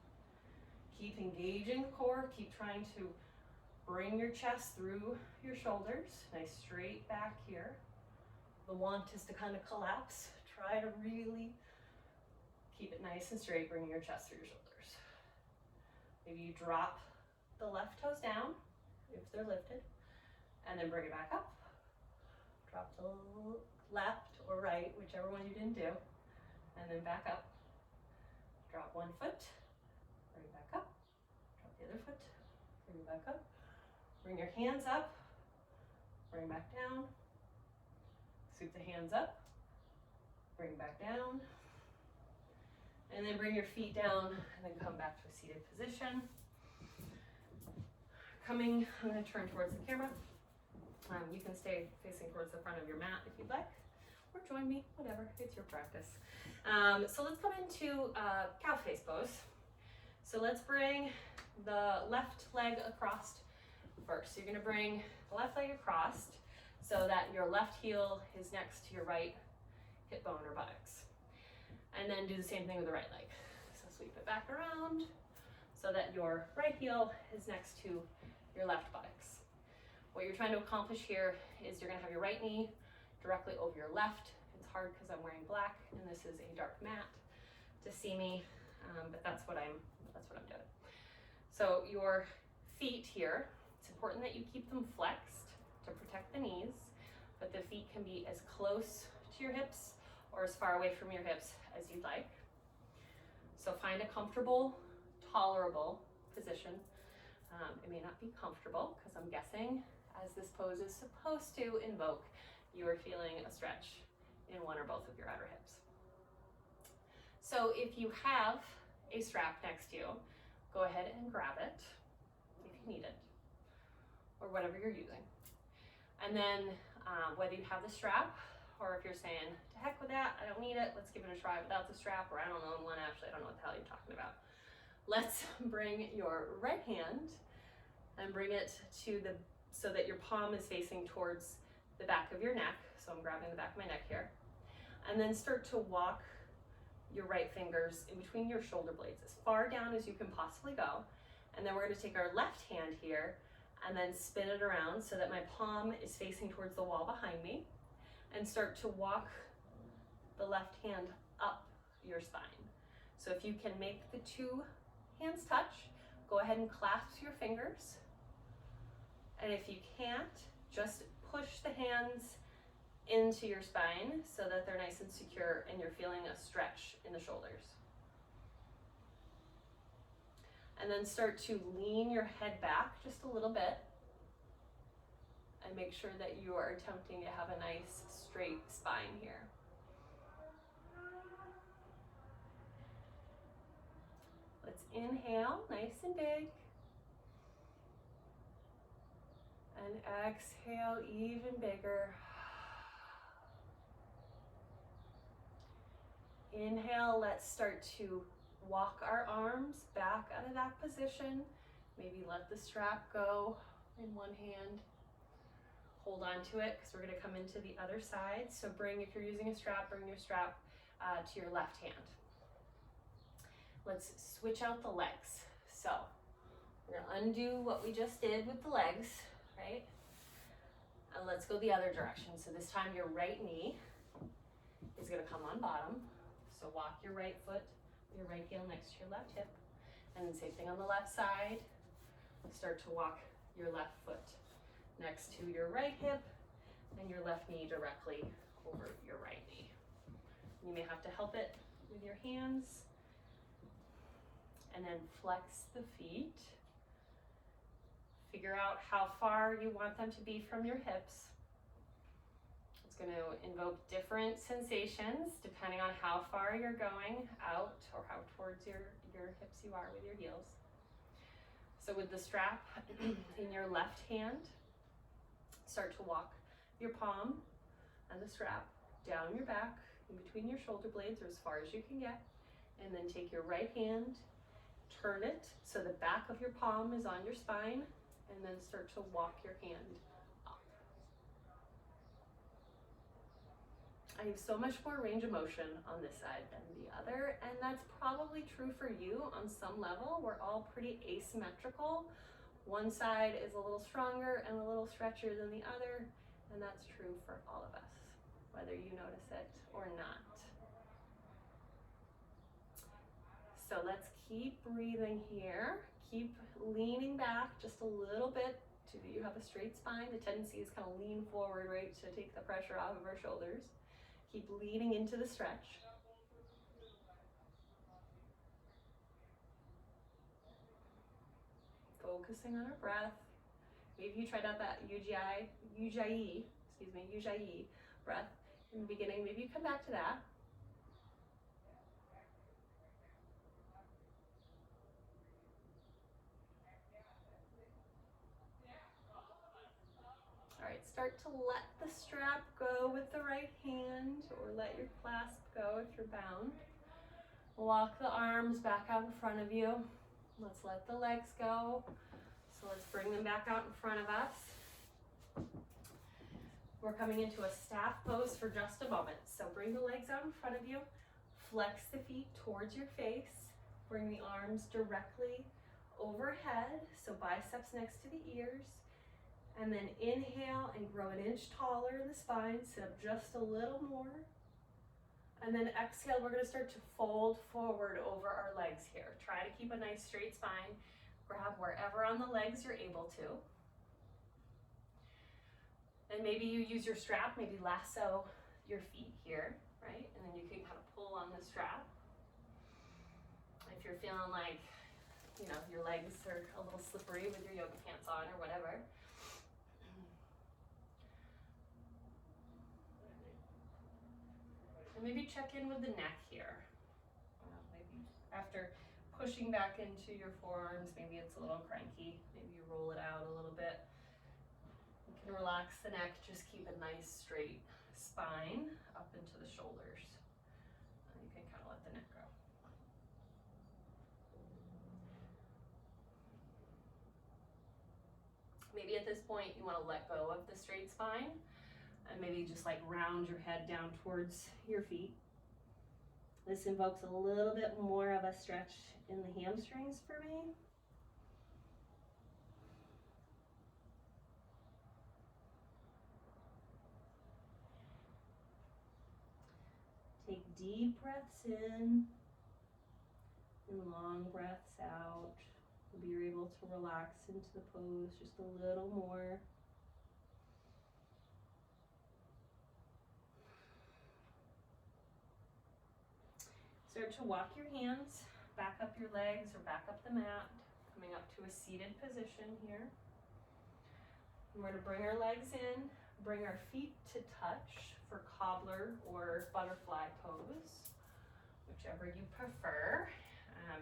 Keep engaging the core. Keep trying to bring your chest through your shoulders. Nice straight back here. The want is to kind of collapse. Try to really keep it nice and straight, bringing your chest through your shoulders. Maybe you drop the left toes down, if they're lifted, and then bring it back up. Drop the left or right, whichever one you didn't do, and then back up. Drop one foot, bring it back up. Drop the other foot, bring it back up. Bring your hands up, bring back down. Scoop the hands up, bring back down. And then bring your feet down and then come back to a seated position. I'm going to turn towards the camera. You can stay facing towards the front of your mat if you'd like, or join me, whatever, it's your practice. So let's come into cow face pose. So let's bring the left leg across first. So you're going to bring the left leg across so that your left heel is next to your right hip bone or buttocks. And then do the same thing with the right leg. So sweep it back around so that your right heel is next to your left buttocks. What you're trying to accomplish here is you're going to have your right knee directly over your left. It's hard because I'm wearing black and this is a dark mat to see me, but that's what I'm doing. So your feet here, it's important that you keep them flexed to protect the knees, but the feet can be as close to your hips or as far away from your hips as you'd like. So find a comfortable, tolerable position. It may not be comfortable because I'm guessing as this pose is supposed to invoke, you are feeling a stretch in one or both of your outer hips. So if you have a strap next to you, go ahead and grab it if you need it, or whatever you're using. And then whether you have the strap, or if you're saying, to heck with that, I don't need it, let's give it a try without the strap, or I don't own one, actually, I don't know what the hell you're talking about. Let's bring your right hand and bring it to so that your palm is facing towards the back of your neck. So I'm grabbing the back of my neck here. And then start to walk your right fingers in between your shoulder blades as far down as you can possibly go. And then we're going to take our left hand here and then spin it around so that my palm is facing towards the wall behind me, and start to walk the left hand up your spine. So if you can make the two hands touch, go ahead and clasp your fingers. And if you can't, just push the hands into your spine so that they're nice and secure and you're feeling a stretch in the shoulders. And then start to lean your head back just a little bit and make sure that you are attempting to have a nice straight spine here. Let's inhale, nice and big. And exhale, even bigger. Inhale, let's start to walk our arms back out of that position. Maybe let the strap go in one hand. Hold on to it because we're going to come into the other side. So if you're using a strap, bring your strap to your left hand. Let's switch out the legs. So we're going to undo what we just did with the legs, right? And let's go the other direction. So this time your right knee is going to come on bottom. So walk your right foot, your right heel next to your left hip. And then same thing on the left side. Start to walk your left foot next to your right hip and your left knee directly over your right knee. You may have to help it with your hands. And then flex the feet. Figure out how far you want them to be from your hips. It's going to invoke different sensations depending on how far you're going out or how towards your hips you are with your heels. So with the strap in your left hand, start to walk your palm and the strap down your back in between your shoulder blades or as far as you can get. And then take your right hand, turn it so the back of your palm is on your spine, and then start to walk your hand up. I have so much more range of motion on this side than the other, and that's probably true for you on some level. We're all pretty asymmetrical. One side is a little stronger and a little stretchier than the other, and that's true for all of us, whether you notice it or not. So let's keep breathing here. Keep leaning back just a little bit so that you have a straight spine. The tendency is kind of lean forward, right, to take the pressure off of our shoulders. Keep leaning into the stretch. Focusing on our breath. Maybe you tried out that Ujjayi breath in the beginning. Maybe you come back to that. All right, start to let the strap go with the right hand or let your clasp go if you're bound. Walk the arms back out in front of you. Let's let the legs go. So let's bring them back out in front of us. We're coming into a staff pose for just a moment. So bring the legs out in front of you. Flex the feet towards your face. Bring the arms directly overhead. So biceps next to the ears. And then inhale and grow an inch taller in the spine. Sit up just a little more. And then exhale, we're going to start to fold forward over our legs here. Try to keep a nice straight spine. Grab wherever on the legs you're able to. And maybe you use your strap, maybe lasso your feet here, right? And then you can kind of pull on the strap. If you're feeling like, you know, your legs are a little slippery with your yoga pants on or whatever. And maybe check in with the neck here. Maybe after pushing back into your forearms, maybe it's a little cranky. Maybe you roll it out a little bit. You can relax the neck, just keep a nice straight spine up into the shoulders. And you can kind of let the neck go. Maybe at this point you want to let go of the straight spine and maybe just like round your head down towards your feet. This invokes a little bit more of a stretch in the hamstrings for me. Take deep breaths in and long breaths out. Maybe you're able to relax into the pose just a little more. Start to walk your hands back up your legs or back up the mat, coming up to a seated position here. And we're going to bring our legs in, bring our feet to touch for cobbler or butterfly pose, whichever you prefer.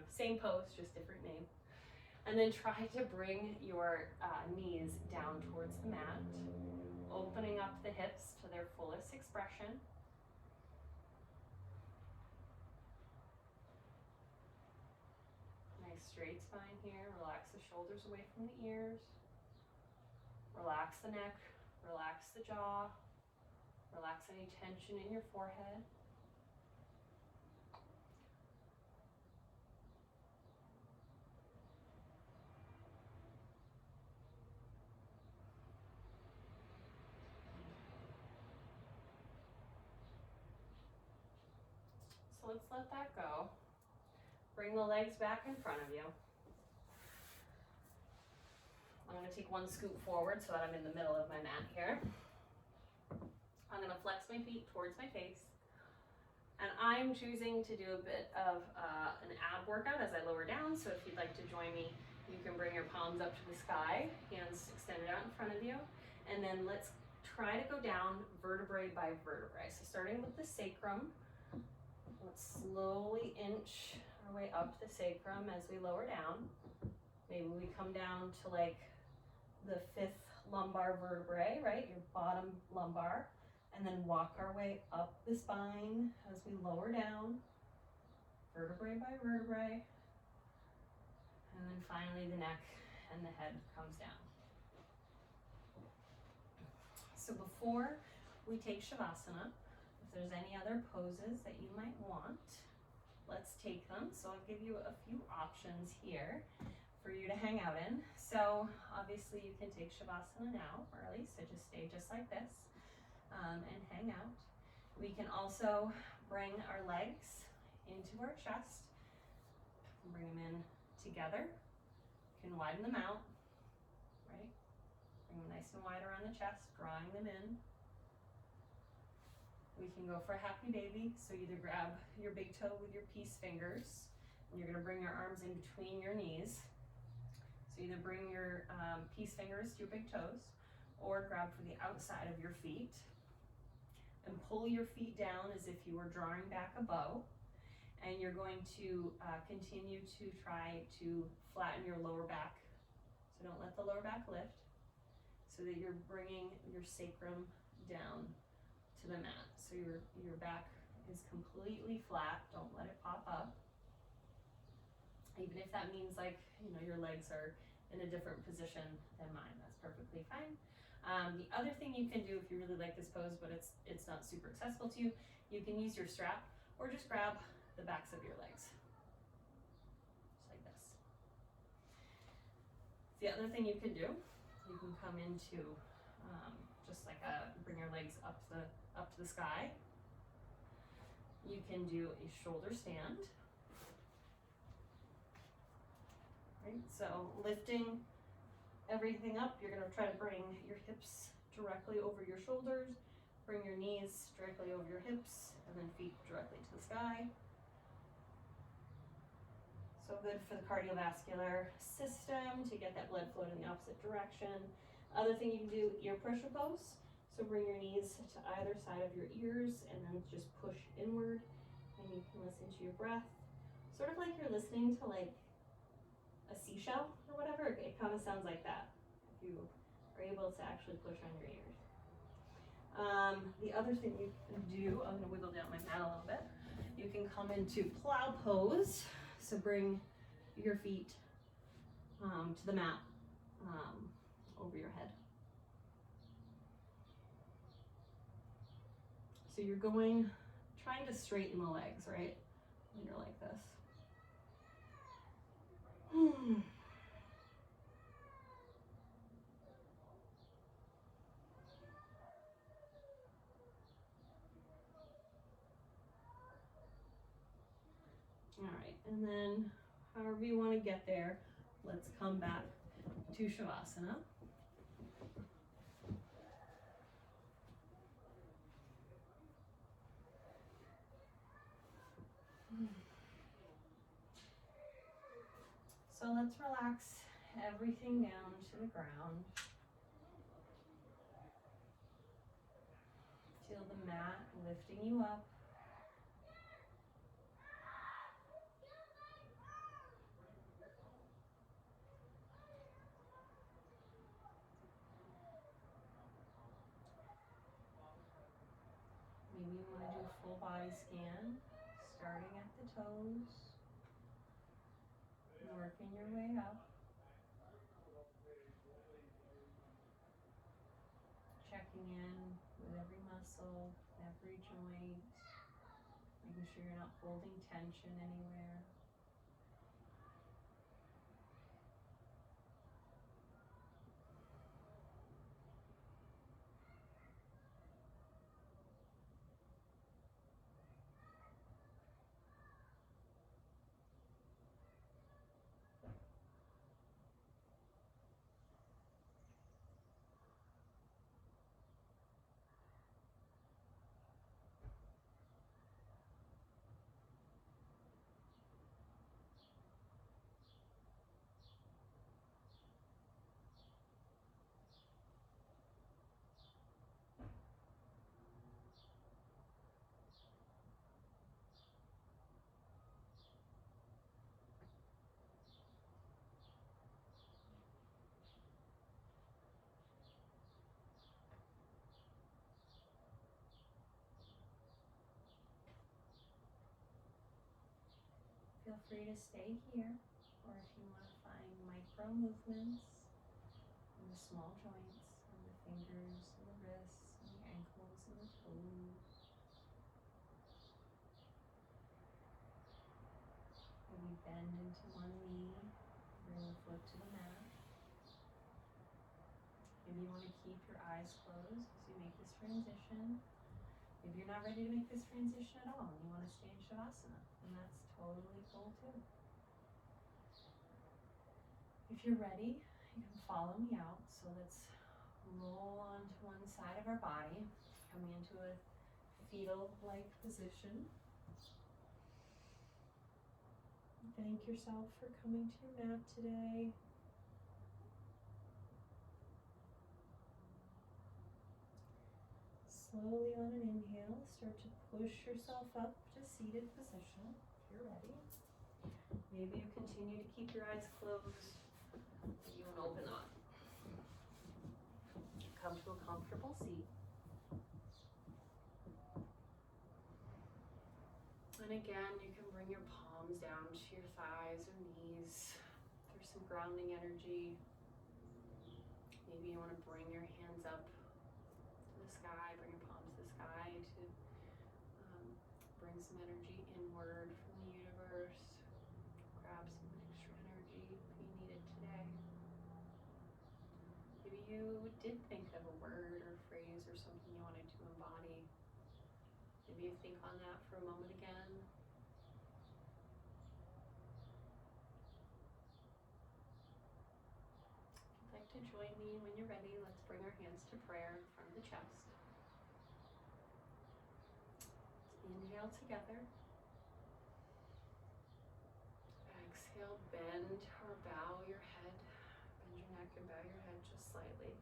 Same pose, just different name. And then try to bring your knees down towards the mat, opening up the hips to their fullest expression. Nice straight spine here. Relax the shoulders away from the ears. Relax the neck, relax the jaw, relax any tension in your forehead. So let's let that go. Bring the legs back in front of you. I'm going to take one scoot forward so that I'm in the middle of my mat here. I'm going to flex my feet towards my face. And I'm choosing to do a bit of an ab workout as I lower down. So if you'd like to join me, you can bring your palms up to the sky, hands extended out in front of you. And then let's try to go down vertebrae by vertebrae. So starting with the sacrum, let's slowly inch our way up the sacrum as we lower down. Maybe we come down to like the 5th lumbar vertebrae, right? Your bottom lumbar. And then walk our way up the spine as we lower down, vertebrae by vertebrae. And then finally the neck and the head comes down. So before we take Shavasana, if there's any other poses that you might want, let's take them. So I'll give you a few options here for you to hang out in. So obviously you can take Shavasana now, or at least just stay just like this. And hang out. We can also bring our legs into our chest, bring them in together. You can widen them out, right? Bring them nice and wide around the chest, drawing them in. We can go for a happy baby, so either grab your big toe with your peace fingers, and you're going to bring your arms in between your knees. So either bring your peace fingers to your big toes, or grab for the outside of your feet. And pull your feet down as if you were drawing back a bow. And you're going to continue to try to flatten your lower back. So don't let the lower back lift. So that you're bringing your sacrum down to the mat. So your back is completely flat. Don't let it pop up. Even if that means your legs are in a different position than mine, that's perfectly fine. The other thing you can do if you really like this pose, but it's not super accessible to you, you can use your strap or just grab the backs of your legs. Just like this. The other thing you can do, you can come into bring your legs up to the sky. You can do a shoulder stand. Right, so lifting everything up, you're going to try to bring your hips directly over your shoulders, bring your knees directly over your hips, and then feet directly to the sky. So good for the cardiovascular system to get that blood flow in the opposite direction. Other thing you can do, ear pressure pose. So bring your knees to either side of your ears and then just push inward, and you can listen to your breath. Sort of like you're listening to like a seashell or whatever. It kind of sounds like that if you are able to actually push on your ears. The other thing you can do, I'm going to wiggle down my mat a little bit. You can come into plow pose. So bring your feet to the mat over your head. So you're trying to straighten the legs, right? When you're like this. All right, and then however you want to get there, let's come back to Shavasana. So let's relax everything down to the ground. Feel the mat lifting you up. Maybe you want to do a full body scan, starting at the toes, working your way up. Checking in with every muscle, every joint, making sure you're not holding tension anywhere. Feel free to stay here, or if you want to find micro movements in the small joints, and the fingers, and the wrists, and the ankles, and the toes. Maybe bend into one knee, bring the foot to the mat. Maybe you want to keep your eyes closed as you make this transition. Maybe you're not ready to make this transition at all, and you want to stay in Shavasana, and that's totally cool too. If you're ready, you can follow me out. So let's roll onto one side of our body, coming into a fetal-like position. Thank yourself for coming to your mat today. Slowly on an inhale, start to push yourself up to seated position if you're ready. Maybe you continue to keep your eyes closed. You want to open them up. Come to a comfortable seat. And again, you can bring your palms down to your thighs or knees. There's some grounding energy. Maybe you want to bring your hands up to the sky, bring your palms to the sky to bring some energy inward from the universe. Grab some extra energy if you need it today. Maybe you did think of a word or phrase or something you wanted to embody. Maybe you think on that for a moment again. If you'd like to join me when you're ready, let's bring our hands to prayer in front of the chest. Let's inhale together. Exhale, bend or bow your head. Bend your neck and bow your head just slightly.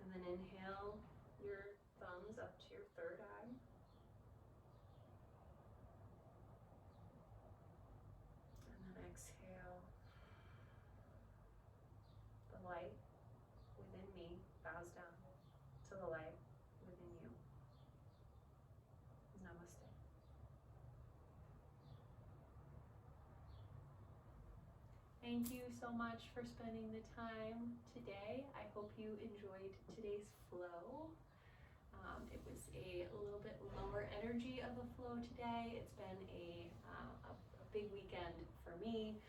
And then inhale your thumbs up to your third eye. And then exhale. The light within me bows down to the light within you. Namaste. thank you so much for spending the time today. I hope you enjoyed today's flow. It was a little bit lower energy of a flow today. It's been a big weekend for me.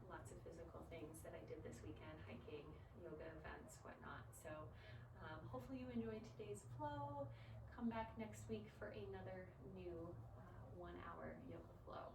Lots of physical things that I did this weekend, hiking, yoga events, whatnot. So hopefully you enjoyed today's flow. Come back next week for another new 1 hour yoga flow.